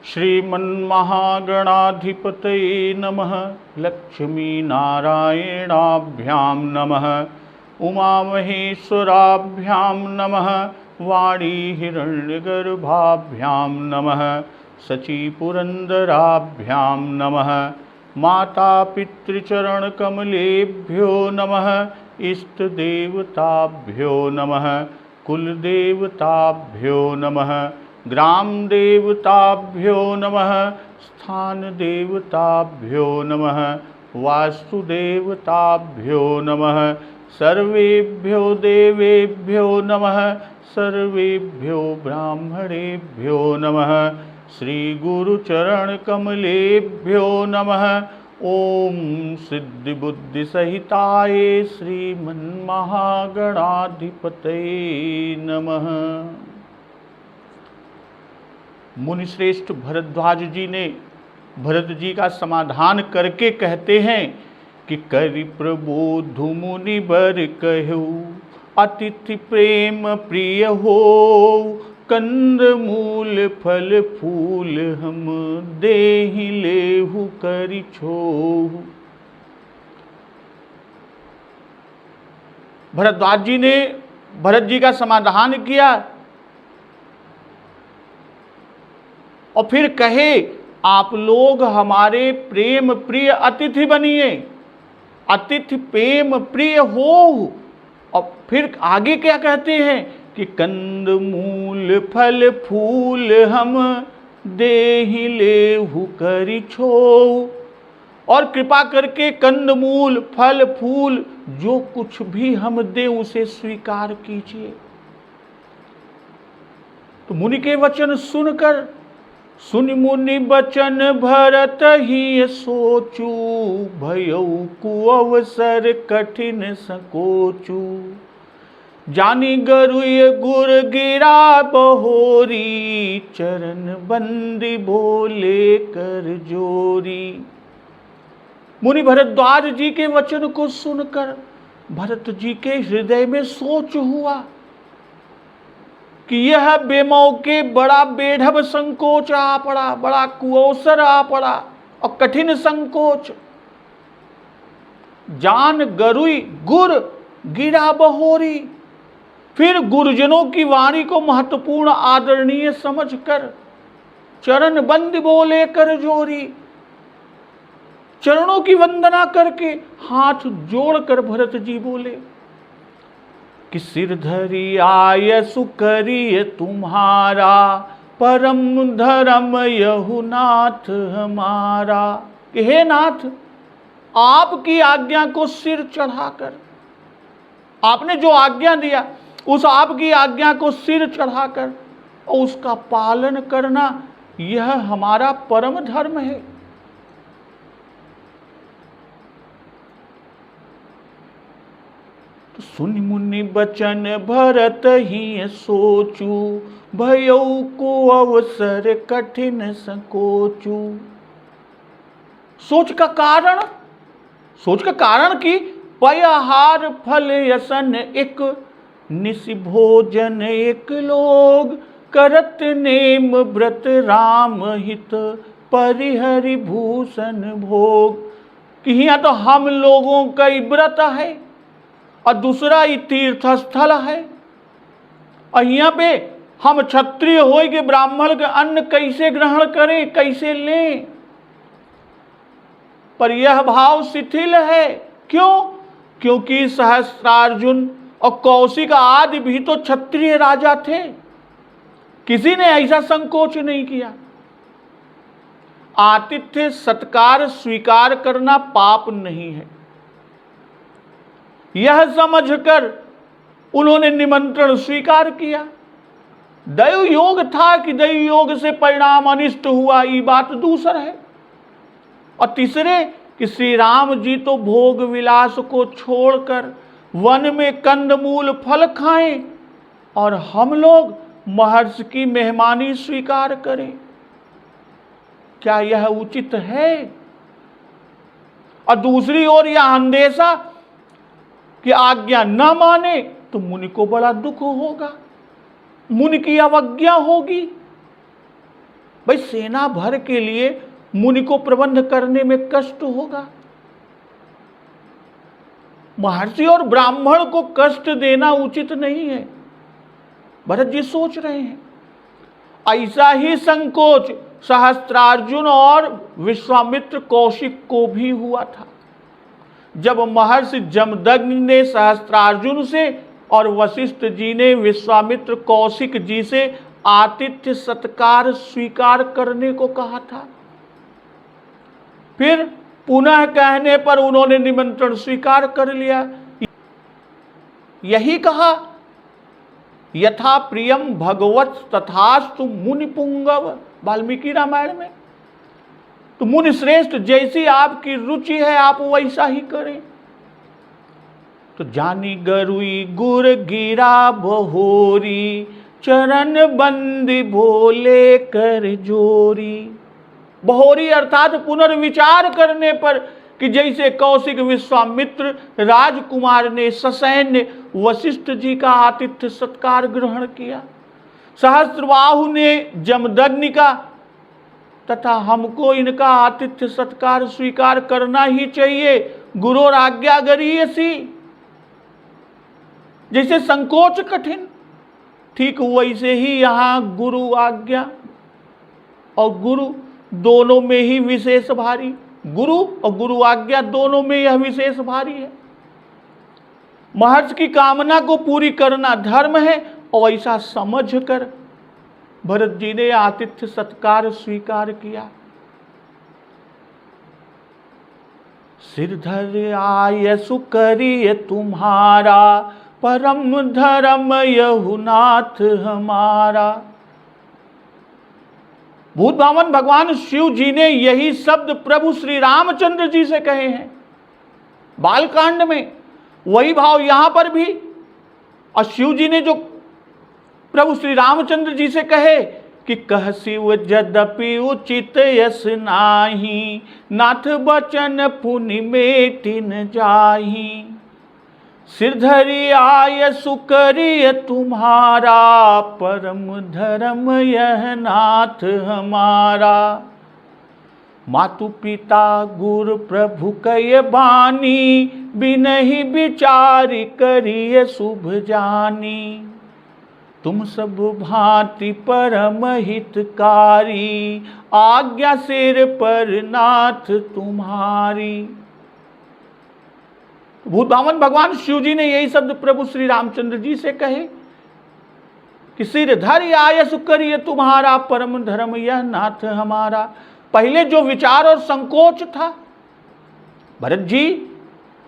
श्रीमन्महागणाधिपतये नमः। लक्ष्मीनारायणाभ्यां नमः। उमामहेश्वराभ्यां नमः। वाणीहिरण्यगर्भाभ्यां नमः। शचीपुरन्दराभ्यां नमः। मातापितृचरणकमलेभ्यो नमः। इष्टदेवताभ्यो नमः। कुलदेवताभ्यो नमः। ग्रामदेवताभ्यो नमः। स्थानदेवताभ्यो नमः। वास्तुदेवताभ्यो नमः। सर्वेभ्यो देवेभ्यो नमः। सर्वेभ्यो ब्राह्मणेभ्यो नमः। श्रीगुरुचरणकमलेभ्यो नमः। ओम सिद्धिबुद्धिसहिताय श्रीमन्महागणाधिपतये नमः। मुनिश्रेष्ठ भरद्वाज जी ने भरत जी का समाधान करके कहते हैं कि करि प्रबोध मुनि बर कहु, अतिथि प्रेम प्रिय हो, कंद मूल फल फूल हम देहि लेहु करि छोहु। भरद्वाज जी ने भरत जी का समाधान किया और फिर कहे आप लोग हमारे प्रेम प्रिय अतिथि बनिए, अतिथि प्रेम प्रिय हो। और फिर आगे क्या कहते हैं कि कंद मूल फल फूल हम देहि लेहु करि छोहु। और कृपा करके कंद मूल फल फूल जो कुछ भी हम दे उसे स्वीकार कीजिए। तो मुनि के वचन सुनकर सुनि मुनि बचन भरत ही सोचू, भयउ कुअवसर कठिन संकोचू। जानी गरुय गुर गिरा बहोरी, चरण बंदी बोले कर जोरी। मुनि भरद्वाज जी के वचन को सुनकर भरत जी के हृदय में सोच हुआ कि यह बेमौके बड़ा बेढब संकोच आ पड़ा, बड़ा कुअवसर आ पड़ा और कठिन संकोच। जान गरुई गुर गिरा बहोरी, फिर गुरुजनों की वाणी को महत्वपूर्ण आदरणीय समझकर चरण बंद बोले कर जोरी, चरणों की वंदना करके हाथ जोड़कर भरत जी बोले कि सिर धरी आयसु करिय तुम्हारा, परम धर्म यहु नाथ हमारा। कि हे नाथ, आपकी आज्ञा को सिर चढ़ाकर, आपने जो आज्ञा दिया उस आपकी आज्ञा को सिर चढ़ाकर और उसका पालन करना यह हमारा परम धर्म है। तो सुनि मुनि बचन भरत ही सोचू, भयउ को अवसर कठिन संकोचू। सोच का कारण कि पयहार फल यसन एक, निसि भोजन एक लोग, करत नेम व्रत राम हित, परिहरि भूषण भोग। कि यहाँ तो हम लोगों का ही व्रत है और दूसरा ही तीर्थ स्थल है, और यहाँ पे हम क्षत्रिय हो के ब्राह्मण के अन्न कैसे ग्रहण करें, कैसे लें। पर यह भाव शिथिल है। क्यों? क्योंकि सहस्त्रार्जुन और कौशिक आदि भी तो क्षत्रिय राजा थे, किसी ने ऐसा संकोच नहीं किया। आतिथ्य सत्कार स्वीकार करना पाप नहीं है, यह समझकर उन्होंने निमंत्रण स्वीकार किया। दैव योग था कि दैव योग से परिणाम अनिष्ट हुआ, ये बात दूसरा है। और तीसरे कि श्री राम जी तो भोग विलास को छोड़कर वन में कंदमूल फल खाएं और हम लोग महर्षि की मेहमानी स्वीकार करें, क्या यह उचित है? और दूसरी ओर यह अंदेशा कि आज्ञा न माने तो मुनि को बड़ा दुख होगा, मुनि की अवज्ञा होगी। भाई सेना भर के लिए मुनि को प्रबंध करने में कष्ट होगा। महर्षि और ब्राह्मण को कष्ट देना उचित नहीं है। भरत जी सोच रहे हैं ऐसा ही संकोच सहस्त्रार्जुन और विश्वामित्र कौशिक को भी हुआ था। जब महर्षि जमदग्नि ने सहस्त्रार्जुन से और वशिष्ठ जी ने विश्वामित्र कौशिक जी से आतिथ्य सत्कार स्वीकार करने को कहा था, फिर पुनः कहने पर उन्होंने निमंत्रण स्वीकार कर लिया। यही कहा यथा प्रियम भगवत तथास्तु मुनि पुंगव, वाल्मीकि रामायण में। तो मुनि श्रेष्ठ जैसी आपकी रुचि है आप वैसा ही करें। तो जानी गरुई गुर गिरा बहोरी, चरण बंदी भोले कर जोरी। बहोरी अर्थात पुनर्विचार करने पर कि जैसे कौशिक विश्वामित्र राजकुमार ने ससैन्य वशिष्ठ जी का आतिथ्य सत्कार ग्रहण किया, सहस्त्रबाहु ने जमदग्नि का, तथा हमको इनका आतिथ्य सत्कार स्वीकार करना ही चाहिए। गुरु आज्ञा गरीयसी, जैसे संकोच कठिन, ठीक वैसे ही यहां गुरु आज्ञा और गुरु दोनों में ही विशेष भारी। गुरु और गुरु आज्ञा दोनों में यह विशेष भारी है। महर्षि की कामना को पूरी करना धर्म है और ऐसा समझकर भरत जी ने आतिथ्य सत्कार स्वीकार किया। सिरधर आयसु करिय तुम्हारा, परम धर्म यहुनाथ हमारा। भूत भावन भगवान शिव जी ने यही शब्द प्रभु श्री रामचंद्र जी से कहे हैं बालकांड में, वही भाव यहां पर भी। और शिव जी ने जो प्रभु श्री रामचंद्र जी से कहे कि कह शिव यद्यपि उचित यस नाही, नाथ बचन पुनि मेटि न जाही। सिरधरि आय सुकरिय तुम्हारा, परम धर्म यह नाथ हमारा। मातु पिता गुरु प्रभु कय बानी, बिनहि विचारि करिय शुभ जानी। तुम सब भांति परम हितकारी, आज्ञा सिर पर नाथ तुम्हारी। भूत भावन भगवान शिव जी ने यही शब्द प्रभु श्री रामचंद्र जी से कहे कि सिरधरि आयस करिय तुम्हारा, परम धर्म यह नाथ हमारा। पहले जो विचार और संकोच था भरत जी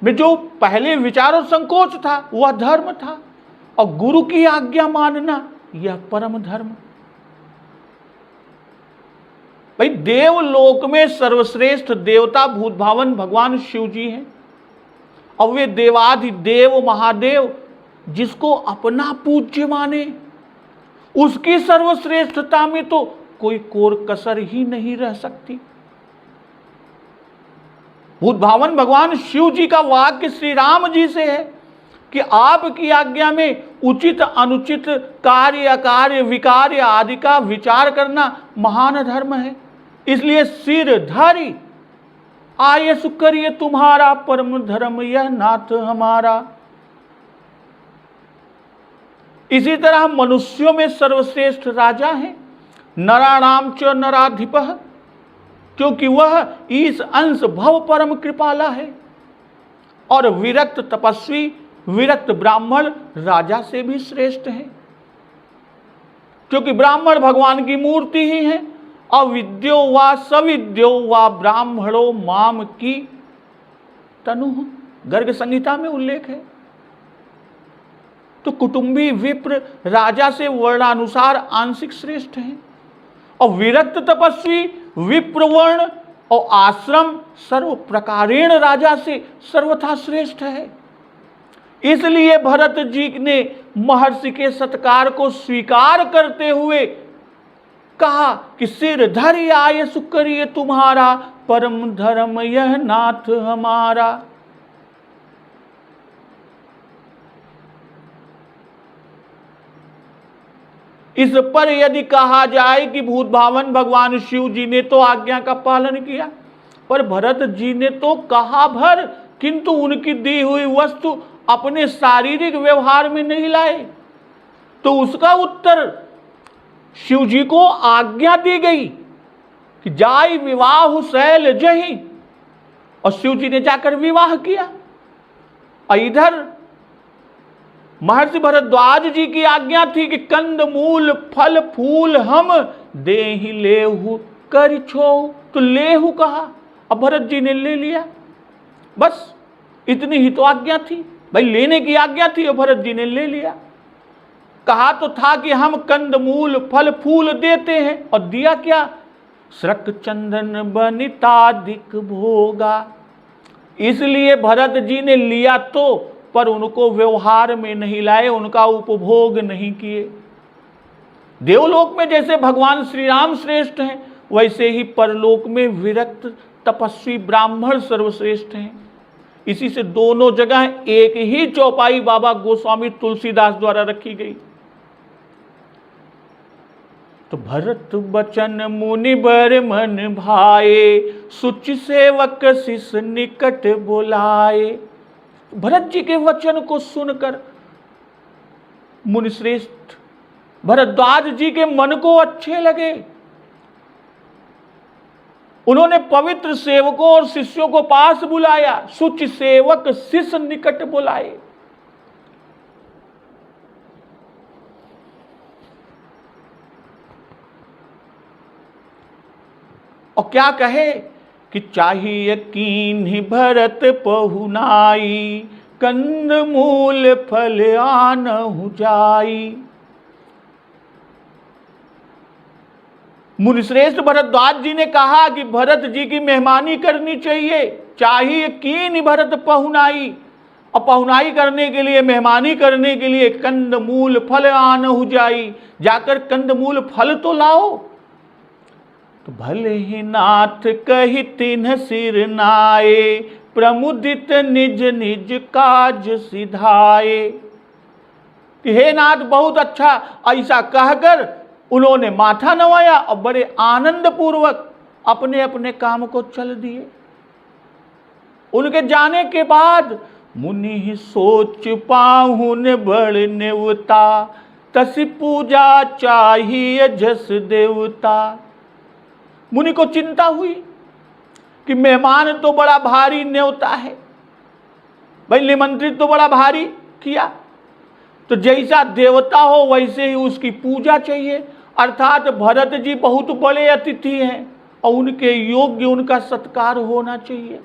में, जो पहले विचार और संकोच था वह धर्म था, और गुरु की आज्ञा मानना यह परम धर्म। भाई देवलोक में सर्वश्रेष्ठ देवता भूत भावन भगवान शिव जी हैं, और वे देवाधिदेव महादेव जिसको अपना पूज्य माने, उसकी सर्वश्रेष्ठता में तो कोई कोर कसर ही नहीं रह सकती। भूत भावन भगवान शिव जी का वाक्य श्री राम जी से है कि आपकी आज्ञा में उचित अनुचित कार्य अकार्य विकार्य आदि का विचार करना महान धर्म है। इसलिए सिरधरि आयस करिय तुम्हारा, परम धर्म यह नाथ हमारा। इसी तरह मनुष्यों में सर्वश्रेष्ठ राजा है नराणाम च नराधिपः, क्योंकि वह इस अंश भव परम कृपाला है। और विरक्त तपस्वी विरक्त ब्राह्मण राजा से भी श्रेष्ठ है, क्योंकि ब्राह्मण भगवान की मूर्ति ही है। अविद्यो वा सविद्यो वा ब्राह्मणो माम की तनु, गर्ग संहिता में उल्लेख है। तो कुटुंबी विप्र राजा से वर्णानुसार आंशिक श्रेष्ठ है, और विरक्त तपस्वी विप्र वर्ण और आश्रम सर्व प्रकारेण राजा से सर्वथा श्रेष्ठ है। इसलिए भरत जी ने महर्षि के सत्कार को स्वीकार करते हुए कहा कि सिरधरि आयस करिय तुम्हारा, परम धर्म यह नाथ हमारा। इस पर यदि कहा जाए कि भूत भावन भगवान शिव जी ने तो आज्ञा का पालन किया, पर भरत जी ने तो कहा भर, किंतु उनकी दी हुई वस्तु अपने शारीरिक व्यवहार में नहीं लाए। तो उसका उत्तर शिव जी को आज्ञा दी गई कि जाय विवाह शैल जही, और शिव जी ने जाकर विवाह किया। और इधर महर्षि भरद्वाज जी की आज्ञा थी कि कंद मूल फल फूल हम देहि लेहु कर छो, तो लेहु कहा, अब भरत जी ने ले लिया। बस इतनी ही तो आज्ञा थी, भाई लेने की आज्ञा थी और भरत जी ने ले लिया। कहा तो था कि हम कंद मूल फल फूल देते हैं, और दिया क्या, श्रक चंदन बनितादिक भोगा। इसलिए भरत जी ने लिया तो, पर उनको व्यवहार में नहीं लाए, उनका उपभोग नहीं किए। देवलोक में जैसे भगवान श्री राम श्रेष्ठ हैं, वैसे ही परलोक में विरक्त तपस्वी ब्राह्मण सर्वश्रेष्ठ हैं। इसी से दोनों जगह एक ही चौपाई बाबा गोस्वामी तुलसीदास द्वारा रखी गई। तो भरत बचन मुनि बर मन भाए, सुचि सेवक शिष निकट बुलाए। भरत जी के वचन को सुनकर मुनिश्रेष्ठ भरद्वाज जी के मन को अच्छे लगे। उन्होंने पवित्र सेवकों और शिष्यों को पास बुलाया, सुचि सेवक शिष निकट बुलाए। और क्या कहे कि चाहिए कीन्हि भरत पहुनाई, कंद मूल फल आनहु जाई। मुनिश्रेष्ठ भरद्वाज जी ने कहा कि भरत जी की मेहमानी करनी चाहिए, चाहिए कीन्हि भरत पहुनाई, और पहुनाई करने के लिए, मेहमानी करने के लिए कंद मूल फल आनहु जाई, जाकर कंद मूल फल तो लाओ। तो भले ही नाथ कही तिन्ह सिर नाए, प्रमुदित निज निज काज सिधाए। हे नाथ बहुत अच्छा, ऐसा कहकर उन्होंने माथा नवाया और बड़े आनंद पूर्वक अपने अपने काम को चल दिए। उनके जाने के बाद मुनि ही सोच पाहुन बड़ नेवता, तसी पूजा चाहिए जस देवता। मुनि को चिंता हुई कि मेहमान तो बड़ा भारी न्योता है, भाई निमंत्रित तो बड़ा भारी किया, तो जैसा देवता हो वैसे ही उसकी पूजा चाहिए। अर्थात भरत जी बहुत बड़े अतिथि हैं और उनके योग्य उनका सत्कार होना चाहिए।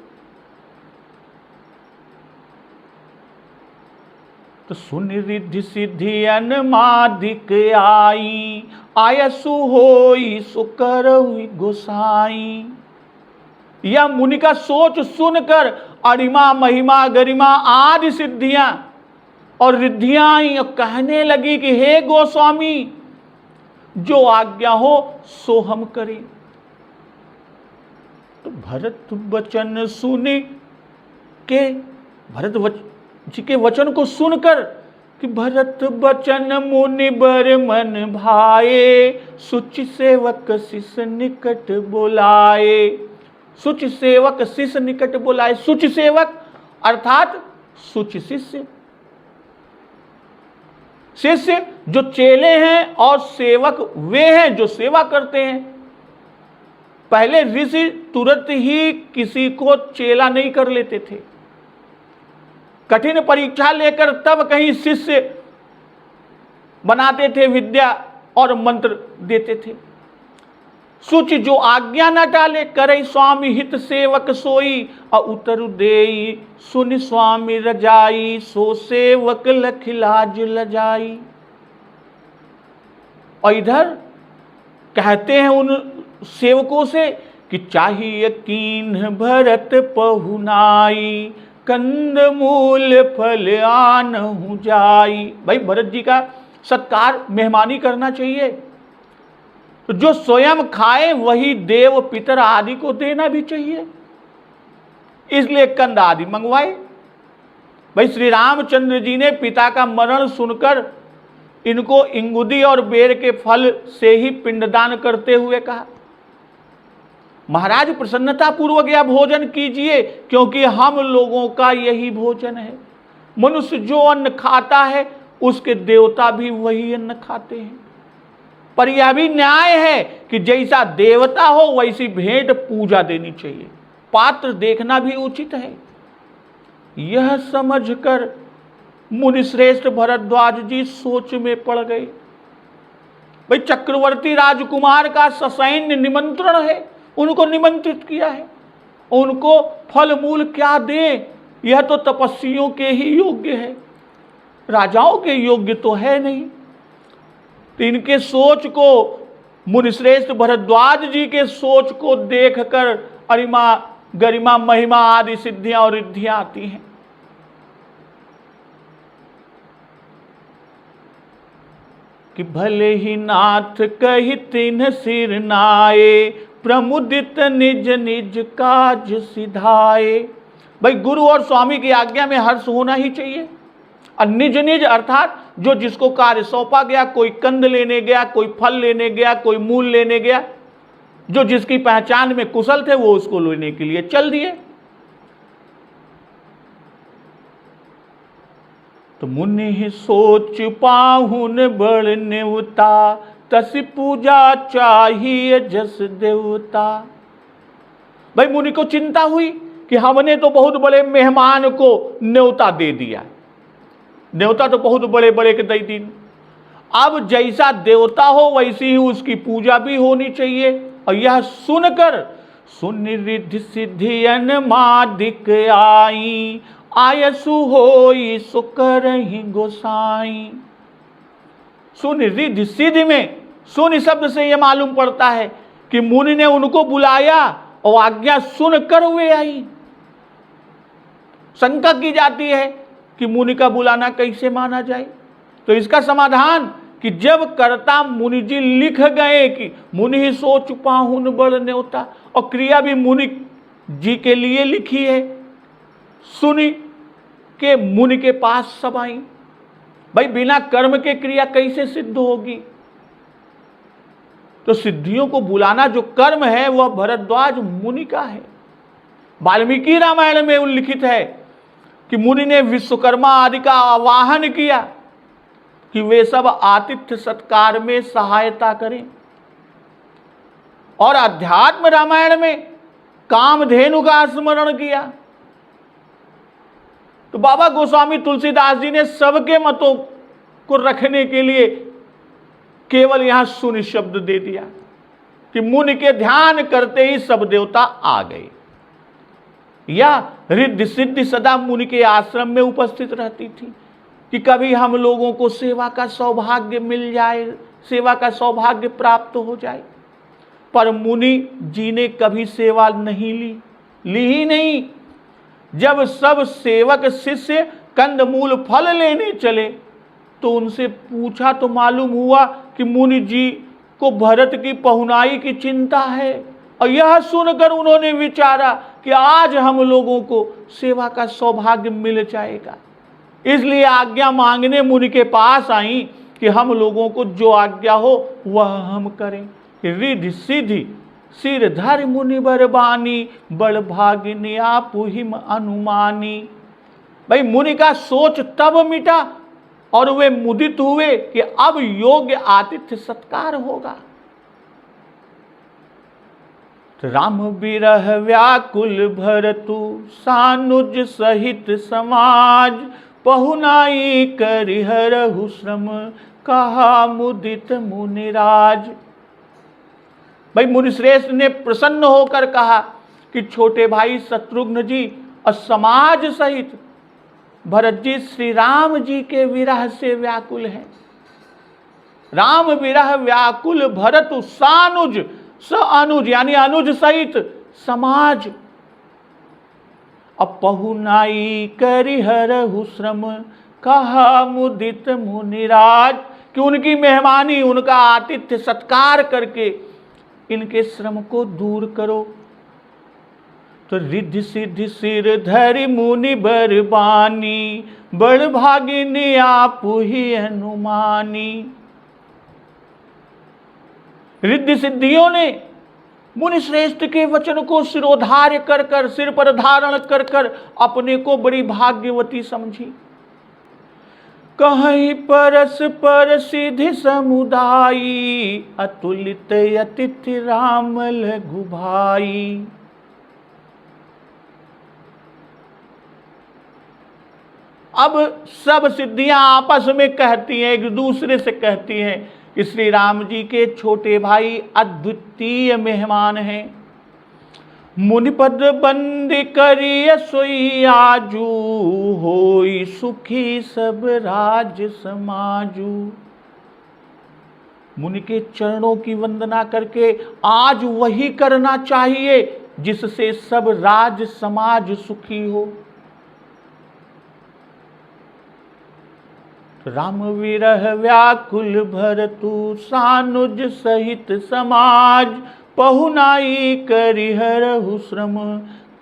तो सुन रिद्धि सिद्धि अनमादिक आई, आयसु होई सुकर गोसाई। यह मुनि का सोच सुनकर अरिमा महिमा गरिमा आदि सिद्धियां और रिद्धियां आई और कहने लगी कि हे गोस्वामी, जो आज्ञा हो सो हम करें। तो भरत वचन सुने के, भरत जी के वचन को सुनकर कि भरत वचन मुनि बर मन भाए, सुचि सेवक शिष निकट बुलाए। सुचि सेवक शिष निकट बुलाए। सुचि सेवक अर्थात सुचि शिष्य, शिष्य जो चेले हैं और सेवक वे हैं जो सेवा करते हैं। पहले ऋषि तुरंत ही किसी को चेला नहीं कर लेते थे, कठिन परीक्षा लेकर तब कहीं शिष्य बनाते थे, विद्या और मंत्र देते थे। सुचि जो आज्ञा न टाले, करे स्वामी हित सेवक सोई, और उतर देई सुनि स्वामी रजाई, सो सेवक लख लाज लजाई। और इधर कहते हैं उन सेवकों से कि चाहिए कीन्ह भरत पहुनाई, कंद मूल फल आनहु जाई। भाई भरत जी का सत्कार मेहमानी करना चाहिए, तो जो स्वयं खाए वही देव पितर आदि को देना भी चाहिए। इसलिए कंद आदि मंगवाए। भाई श्री रामचंद्र जी ने पिता का मरण सुनकर इनको इंगुदी और बेर के फल से ही पिंडदान करते हुए कहा। महाराज प्रसन्नता पूर्वक यह भोजन कीजिए, क्योंकि हम लोगों का यही भोजन है। मनुष्य जो अन्न खाता है उसके देवता भी वही अन्न खाते हैं। पर यह भी न्याय है कि जैसा देवता हो वैसी भेंट पूजा देनी चाहिए, पात्र देखना भी उचित है। यह समझकर मुनिश्रेष्ठ भरद्वाज जी सोच में पड़ गए। भाई चक्रवर्ती राजकुमार का ससैन्य निमंत्रण है, उनको निमंत्रित किया है, उनको फल मूल क्या दे, यह तो तपस्वियों के ही योग्य है, राजाओं के योग्य तो है नहीं। तो इनके सोच को, मुनिश्रेष्ठ भरद्वाज जी के सोच को देखकर अरिमा गरिमा महिमा आदि सिद्धियां और रिद्धियां आती हैं। कि भले ही नाथ कही तिन्ह सिर नाये, प्रमुदित निज निज काज सिधाए। भाई गुरु और स्वामी की आज्ञा में हर्ष होना ही चाहिए। और निज निज अर्थात जो जिसको कार्य सौंपा गया, कोई कंद लेने गया, कोई फल लेने गया, कोई मूल लेने गया, जो जिसकी पहचान में कुशल थे वो उसको लेने के लिए चल दिए। तो मुनि ही सोच पाहुन बड़ नेवता, तसी पूजा चाहिए जस देवता। भाई मुनि को चिंता हुई कि हमने तो बहुत बड़े मेहमान को न्योता दे दिया, न्योता तो बहुत बड़े बड़े के दे दी, अब जैसा देवता हो वैसी ही उसकी पूजा भी होनी चाहिए। और यह सुनकर सुनिरिधि सिद्धियन मादिक आई, आयसु होई सुकरहि गोसाई। सुनिरिधि सिद्धि में सुनि शब्द से यह मालूम पड़ता है कि मुनि ने उनको बुलाया और आज्ञा सुनकर वे आई। शंका की जाती है कि मुनि का बुलाना कैसे माना जाए। तो इसका समाधान कि जब कर्ता मुनि जी लिख गए कि मुनि ही सोच पाहुन बड़ न्योता, और क्रिया भी मुनि जी के लिए लिखी है, सुनी के मुनि के पास सब आई। भाई बिना कर्म के क्रिया कैसे सिद्ध होगी। तो सिद्धियों को बुलाना जो कर्म है वह भरद्वाज मुनि का है। वाल्मीकि रामायण में उल्लिखित है कि मुनि ने विश्वकर्मा आदि का आवाहन किया कि वे सब आतिथ्य सत्कार में सहायता करें। और अध्यात्म रामायण में कामधेनु का स्मरण किया। तो बाबा गोस्वामी तुलसीदास जी ने सबके मतों को रखने के लिए केवल यहां सुनि शब्द दे दिया कि मुनि के ध्यान करते ही सब देवता आ गए। या रिद्धि सिद्धि सदा मुनि के आश्रम में उपस्थित रहती थी कि कभी हम लोगों को सेवा का सौभाग्य मिल जाए, सेवा का सौभाग्य प्राप्त हो जाए। पर मुनि जी ने कभी सेवा नहीं ली ही नहीं। जब सब सेवक शिष्य कंदमूल फल लेने चले तो उनसे पूछा तो मालूम हुआ कि मुनि जी को भरत की पहुनाई की चिंता है। और यह सुनकर उन्होंने विचारा कि आज हम लोगों को सेवा का सौभाग्य मिल जाएगा, इसलिए आज्ञा मांगने मुनि के पास आई कि हम लोगों को जो आज्ञा हो वह हम करें। रिद्धि सिद्धि सिर धर मुनि बरबानी, बड़ भागिनी आपु हिम अनुमानी। भाई मुनि का सोच तब मिटा और वे मुदित हुए कि अब योग्य आतिथ्य सत्कार होगा। राम बिरह व्याकुल भरतु, सानुज सहित समाज, पहुनाई करिहरहु श्रम, कहा मुदित मुनिराज। भाई मुनिश्रेष्ठ ने प्रसन्न होकर कहा कि छोटे भाई शत्रुघ्न जी और समाज सहित भरत जी श्री राम जी के विरह से व्याकुल हैं। राम विरह व्याकुल भरतु, सानुज स अनुज यानी अनुज सहित समाज, अब पहुनाई करिहरहु श्रम, कहा मुदित मुनिराज। कि उनकी मेहमानी, उनका आतिथ्य सत्कार करके इनके श्रम को दूर करो। तो रिद्धि सिद्धि सिर धरि मुनि बरबानी, बड़ भागिनी आप ही अनुमानी। रिद्धि सिद्धियों ने मुनि श्रेष्ठ के वचन को सिरोधार्य कर कर, सिर पर धारण कर कर अपने को बड़ी भाग्यवती समझी। कहीं परस पर सिद्धि समुदायी, अतुलित अतिथि राम लघु भाई। अब सब सिद्धियां आपस में कहती हैं, एक दूसरे से कहती हैं कि श्री राम जी के छोटे भाई अद्वितीय मेहमान हैं। मुनिपद बंदी करिय सोई आजू, होई सुखी सब राज समाजू। मुनि के चरणों की वंदना करके आज वही करना चाहिए जिससे सब राज समाज सुखी हो। राम विरह व्याकुल भरतु, सानुज सहित समाज। पहुनाई करिहरहु श्रम,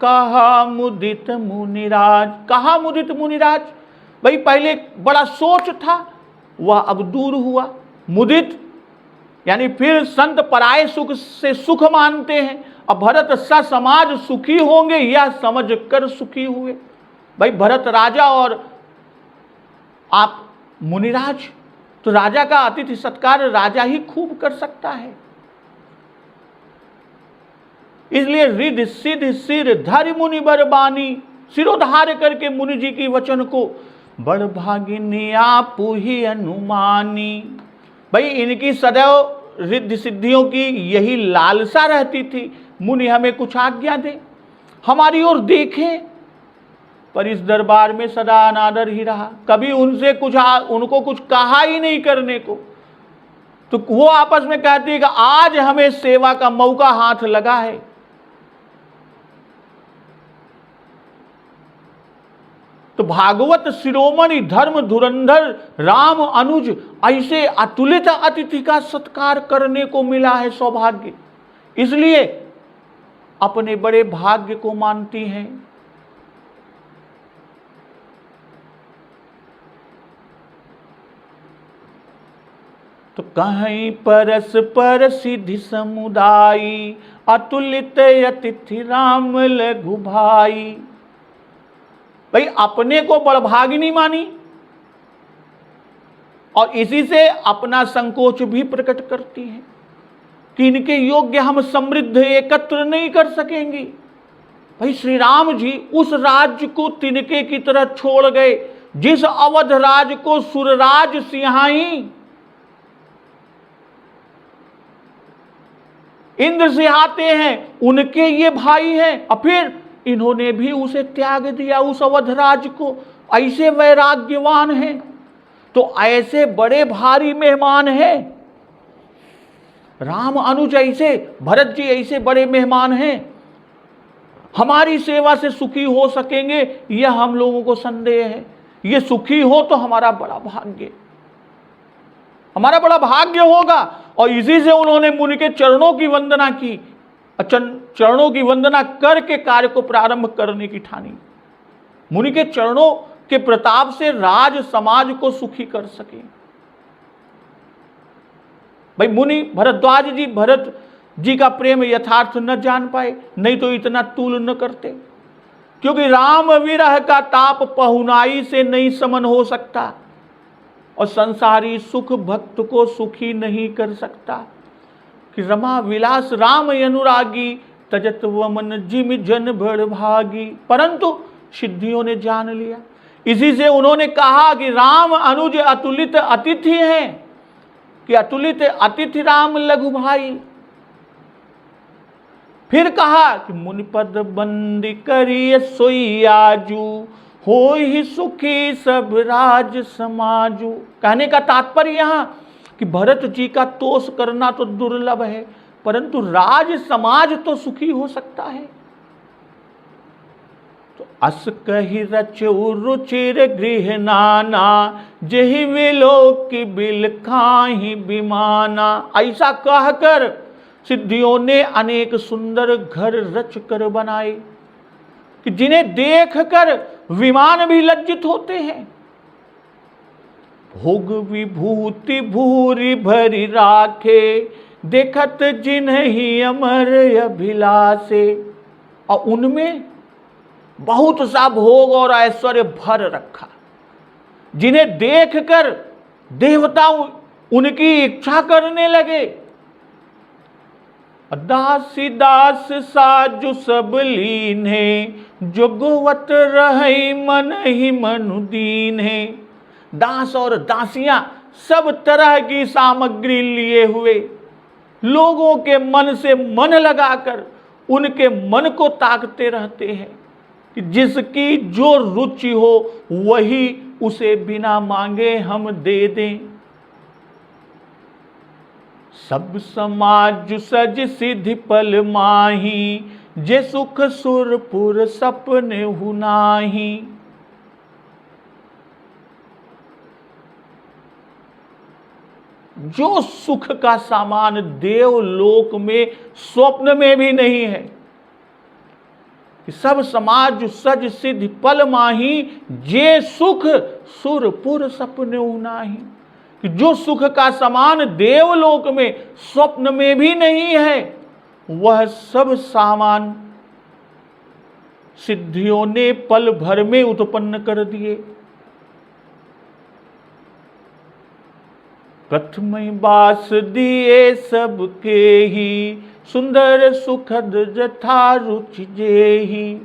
कहा मुदित मुनिराज। कहा मुदित मुनिराज, भाई पहले बड़ा सोच था वह अब दूर हुआ। मुदित यानी फिर संत पराये सुख से सुख मानते हैं। अब भरत सा समाज सुखी होंगे यह समझ कर सुखी हुए। भाई भरत राजा और आप मुनिराज, तो राजा का अतिथि सत्कार राजा ही खूब कर सकता है। इसलिए रिद्धि सिद्धि सिर धरि मुनि बर बानी, सिरोधार्य करके मुनि जी की वचन को बड़ भागिनी आप ही अनुमानी। भाई इनकी सदैव रिद्धि सिद्धियों की यही लालसा रहती थी, मुनि हमें कुछ आज्ञा दे, हमारी ओर देखें। पर इस दरबार में सदा अनादर ही रहा, कभी उनसे उनको कुछ कहा ही नहीं करने को। तो वो आपस में कहती है कि आज हमें सेवा का मौका हाथ लगा है। तो भागवत शिरोमणि धर्म धुरंधर राम अनुज ऐसे अतुलित अतिथि का सत्कार करने को मिला है सौभाग्य, इसलिए अपने बड़े भाग्य को मानती हैं। तो कहीं परस पर सिद्धि समुदायी, अतुलित अतिथि राम लघु भाई। भाई अपने को बड़भागिनी मानी और इसी से अपना संकोच भी प्रकट करती है कि इनके योग्य हम समृद्ध एकत्र नहीं कर सकेंगे। भाई श्री राम जी उस राज्य को तिनके की तरह छोड़ गए जिस अवध राज को सुरराज सिंहाई इंद्र सिंहाते हैं, उनके ये भाई हैं, और फिर इन्होंने भी उसे त्याग दिया उस अवध राज को। ऐसे वैराग्यवान हैं, तो ऐसे बड़े भारी मेहमान हैं राम अनुज, ऐसे भरत जी ऐसे बड़े मेहमान हैं, हमारी सेवा से सुखी हो सकेंगे यह हम लोगों को संदेह है। ये सुखी हो तो हमारा बड़ा भाग्य होगा। और इसी से उन्होंने मुनि के चरणों की वंदना की, चरणों की वंदना करके कार्य को प्रारंभ करने की ठानी। मुनि के चरणों के प्रताप से राज समाज को सुखी कर सके। भाई मुनि भरद्वाज जी भरत जी का प्रेम यथार्थ न जान पाए, नहीं तो इतना तूल न करते, क्योंकि राम विरह का ताप पहुनाई से नहीं समन हो सकता और संसारी सुख भक्त को सुखी नहीं कर सकता। कि रमा विलास राम अनुरागी, तजत वमन जिम जन बड़ भागी। परंतु सिद्धियों ने जान लिया, इसी से उन्होंने कहा कि राम अनुज अतुलित अतिथि हैं, कि अतुलित अतिथि राम लघु भाई। फिर कहा कि मुनिपद बंदी करिए सोई आजू, हो ही सुखी सब राज समाजू। कहने का तात्पर्य यहां कि भरत जी का तोष करना तो दुर्लभ है, परंतु राज समाज तो सुखी हो सकता है। तो अस कही रचु रुचिर गृह नाना, जहि विलोक की बिल खाही बिमाना। ऐसा कहकर सिद्धियों ने अनेक सुंदर घर रच कर बनाए कि जिन्हें देखकर विमान भी लज्जित होते हैं, भोग विभूति भूरि भरी राखे, देखत जिन्हि अमर अभिलाषे। और उनमें बहुत सा भोग और ऐश्वर्य भर रखा, जिन्हें देखकर देवता उनकी इच्छा करने लगे। दासी दास साजु सब लीन्हे, जोगवत रहे मन ही मनु दीन्हे। दास और दासियां सब तरह की सामग्री लिए हुए लोगों के मन से मन लगाकर उनके मन को ताकते रहते हैं कि जिसकी जो रुचि हो वही उसे बिना मांगे हम दे दें। सब समाज सज सिद्धि पल माही, जे सुख सुरपुर सपने हुनाही। जो सुख का सामान देवलोक में स्वप्न में भी नहीं है। सब समाज सज सिद्धि पल माही, जे सुख सुरपुर सपने हुनाही। कि जो सुख का सामान देवलोक में स्वप्न में भी नहीं है, वह सब सामान सिद्धियों ने पल भर में उत्पन्न कर दिए। प्रथम बास दिए सबके ही, सुंदर सुखद जथा रुचि जेहि।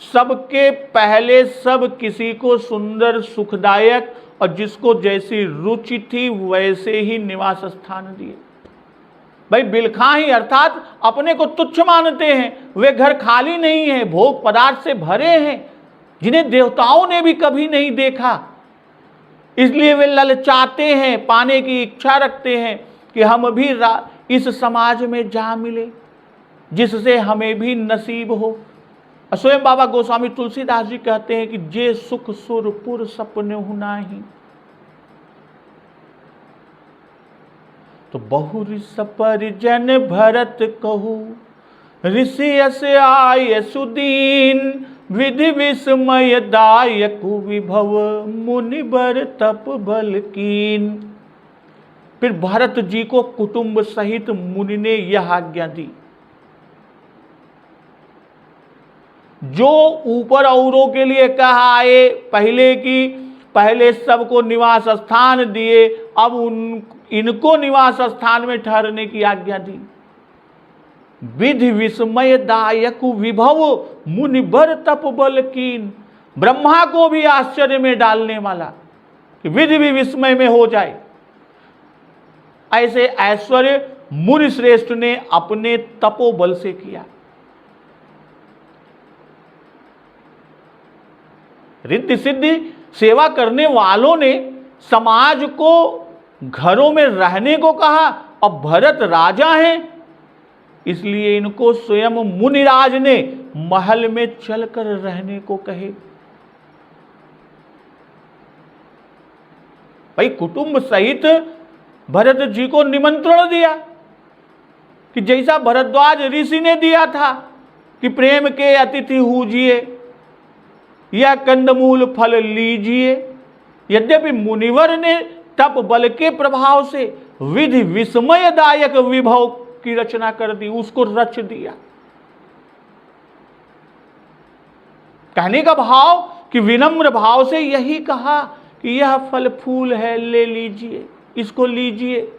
सबके पहले सब किसी को सुंदर सुखदायक और जिसको जैसी रुचि थी वैसे ही निवास स्थान दिए। भाई बिलखा ही अर्थात अपने को तुच्छ मानते हैं, वे घर खाली नहीं है, भोग पदार्थ से भरे हैं, जिन्हें देवताओं ने भी कभी नहीं देखा। इसलिए वे ललचाते हैं, पाने की इच्छा रखते हैं कि हम भी इस समाज में जा मिले, जिससे हमें भी नसीब हो। स्वयं बाबा गोस्वामी तुलसीदास जी कहते हैं कि जे सुख सुरपुर सपने हुनाही। तो बहु ऋष परिजन भरत कहू, ऋषि यस आय सुदीन। विधि विस्मय दायक विभव, मुनि बर तप बल कीन। फिर भरत जी को कुटुंब सहित मुनि ने यह आज्ञा दी। जो ऊपर औरों के लिए कहा आए पहले सबको निवास स्थान दिए, अब इनको निवास स्थान में ठहरने की आज्ञा दी। विधि विस्मय दायक विभव, मुनि बर तप बल कीन। ब्रह्मा को भी आश्चर्य में डालने वाला कि विधि भी विस्मय में हो जाए, ऐसे ऐश्वर्य मुनि श्रेष्ठ ने अपने तपोबल से किया। रिद्धि सिद्धि सेवा करने वालों ने समाज को घरों में रहने को कहा। अब भरत राजा हैं, इसलिए इनको स्वयं मुनिराज ने महल में चलकर रहने को कहे। भाई कुटुंब सहित भरत जी को निमंत्रण दिया कि जैसा भरद्वाज ऋषि ने दिया था कि प्रेम के अतिथि हूजिए या कंदमूल फल लीजिए। यद्यपि मुनिवर ने तप बल के प्रभाव से विधि विस्मयदायक विभव की रचना कर दी, उसको रच दिया। कहने का भाव कि विनम्र भाव से यही कहा कि यह फल फूल है, ले लीजिए, इसको लीजिए।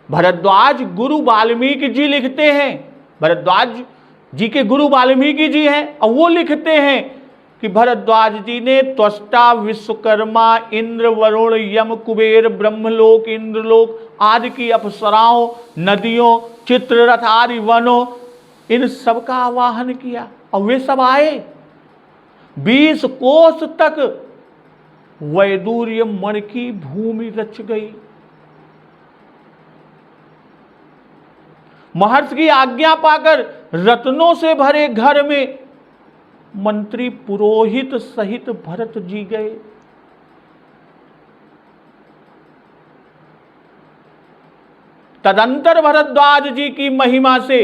भरद्वाज गुरु वाल्मीकि जी लिखते हैं, भरद्वाज जी के गुरु वाल्मीकि जी हैं, और वो लिखते हैं कि भरद्वाज जी ने त्वष्टा विश्वकर्मा इंद्र वरुण यम कुबेर ब्रह्मलोक इंद्रलोक आदि की अप्सराओं, नदियों, चित्ररथ आदि वनों, इन सब का आवाहन किया और वे सब आए। 20 कोस तक वैदूर्य मण की भूमि रच गई। महर्षि की आज्ञा पाकर रत्नों से भरे घर में मंत्री पुरोहित सहित भरत जी गए। तदंतर भरद्वाज जी की महिमा से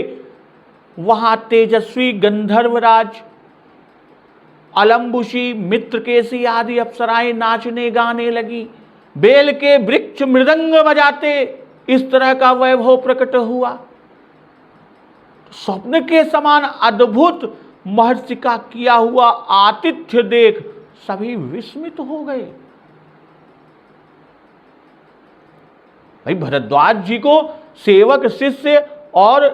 वहां तेजस्वी गंधर्वराज अलम्बुशी, मित्रकेशी आदि अप्सराएं नाचने गाने लगी, बेल के वृक्ष मृदंग बजाते, इस तरह का वैभव प्रकट हुआ। स्वप्न के समान अद्भुत महर्षि का किया हुआ आतिथ्य देख सभी विस्मित हो गए। भाई भरद्वाज जी को सेवक शिष्य और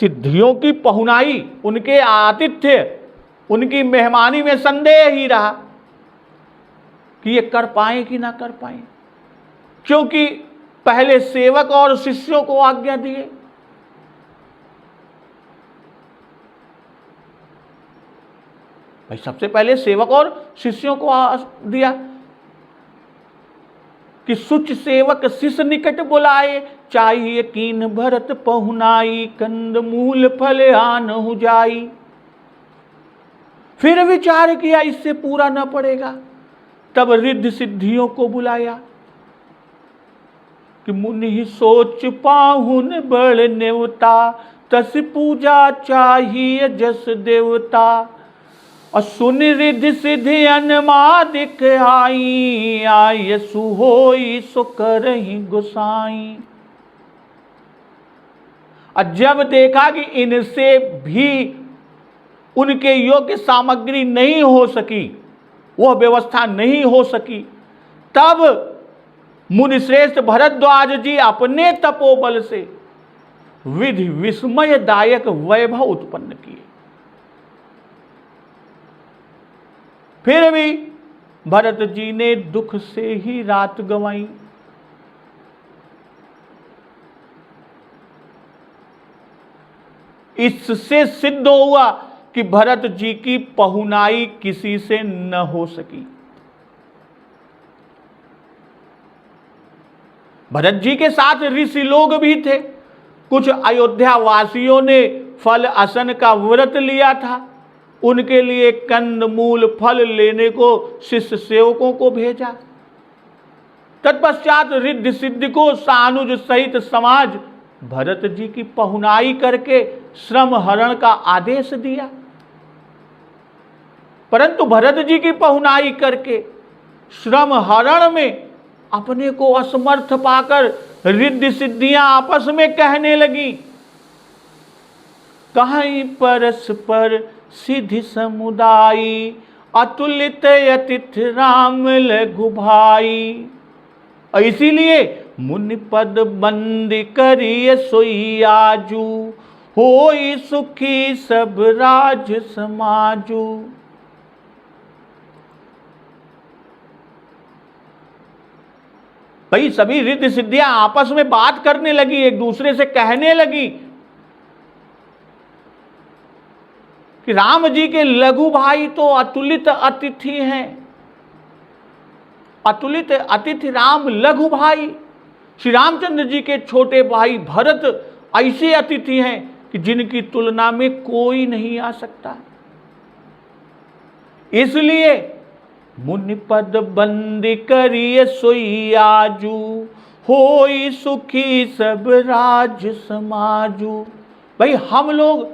सिद्धियों की पहुनाई, उनके आतिथ्य, उनकी मेहमानी में संदेह ही रहा कि ये कर पाए कि ना कर पाए, क्योंकि पहले सेवक और शिष्यों को आज्ञा दिए। भाई सबसे पहले सेवक और शिष्यों को दिया कि सुच सेवक शिष्य निकट बुलाए, चाहिए कीन भरत पहुनाई, कंद मूल फल आन हो जाई। फिर विचार किया इससे पूरा न पड़ेगा, तब रिद्धि सिद्धियों को बुलाया कि मुनि सोच पाहुन बड़ नेवता, तस पूजा चाहिए जस देवता। और सुन रिद्धि सिद्धि अनमादिक आई, आय सुहोई सो करहि गुसाई। और जब देखा कि इनसे भी उनके योग्य सामग्री नहीं हो सकी, वह व्यवस्था नहीं हो सकी, तब मुनिश्रेष्ठ भरद्वाज जी अपने तपोबल से विधि विस्मयदायक वैभव उत्पन्न किए। फिर भी भरत जी ने दुख से ही रात गंवाई। इससे सिद्ध हुआ कि भरत जी की पहुनाई किसी से न हो सकी। भरत जी के साथ ऋषि लोग भी थे। कुछ अयोध्या वासियों ने फल असन का व्रत लिया था, उनके लिए कंद मूल फल लेने को शिष्य सेवकों को भेजा। तत्पश्चात रिद्धि सिद्धि को सानुज सहित समाज भरत जी की पहुनाई करके श्रम हरण का आदेश दिया। परंतु भरत जी की पहुनाई करके श्रम हरण में अपने को असमर्थ पाकर रिद्धि सिद्धियां आपस में कहने लगी, कहीं परस्पर सिद्धि समुदायी, अतुलित अतिथि राम लघु भाई। इसीलिए मुनि पद बंदी करिए सोई आजू, होई सुखी सब राज समाजू। भाई सभी रिद्धि सिद्धियां आपस में बात करने लगी, एक दूसरे से कहने लगी कि राम जी के लघु भाई तो अतुलित अतिथि हैं। अतुलित अतिथि राम लघु भाई, श्री रामचंद्र जी के छोटे भाई भरत ऐसे अतिथि हैं कि जिनकी तुलना में कोई नहीं आ सकता। इसलिए मुनि पद बंदी करिए सोई आजू, होई सुखी सब राज समाजू। भाई हम लोग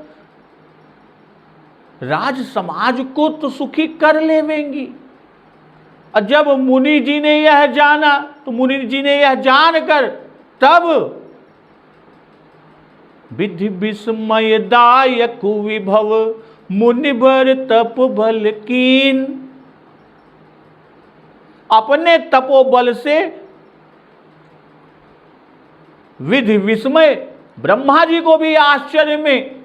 राज समाज को तो सुखी कर लेवेंगी। और जब मुनि जी ने यह जाना, तो मुनि जी ने यह जानकर तब विधि विस्मयदायक विभव, मुनिवर तप बल कीन। अपने तपोबल से विधि विस्मय, ब्रह्मा जी को भी आश्चर्य में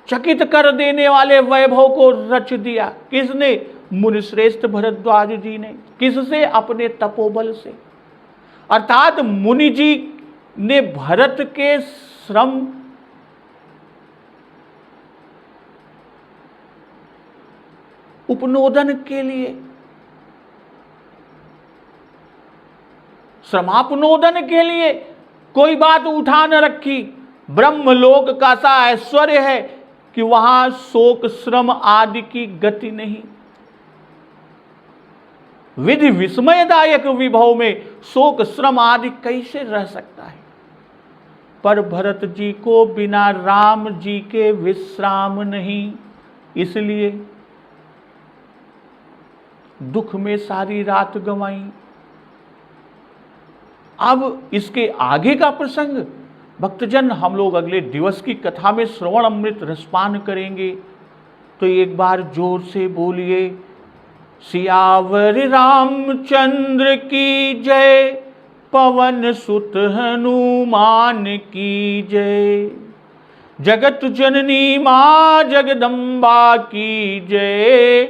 चकित कर देने वाले वैभव को रच दिया। किसने? मुनिश्रेष्ठ भरद्वाज जी ने। किससे? अपने तपोबल से। अर्थात मुनि जी ने भरत के श्रम उपनोदन के लिए, श्रमापनोदन के लिए कोई बात उठा न रखी। ब्रह्मलोक का सा ऐश्वर्य है कि वहां शोक श्रम आदि की गति नहीं। विधि विस्मयदायक विभव में शोक श्रम आदि कैसे रह सकता है? पर भरत जी को बिना राम जी के विश्राम नहीं, इसलिए दुख में सारी रात गंवाई। अब इसके आगे का प्रसंग भक्तजन हम लोग अगले दिवस की कथा में श्रवण अमृत रसपान करेंगे। तो एक बार जोर से बोलिए, सियावर रामचंद्र की जय, पवन सुत हनुमान की जय, जगत जननी मां जगदम्बा की जय,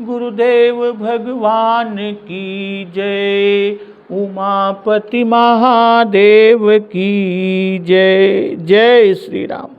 गुरुदेव भगवान की जय, उमापति महादेव की जय। जय श्री राम।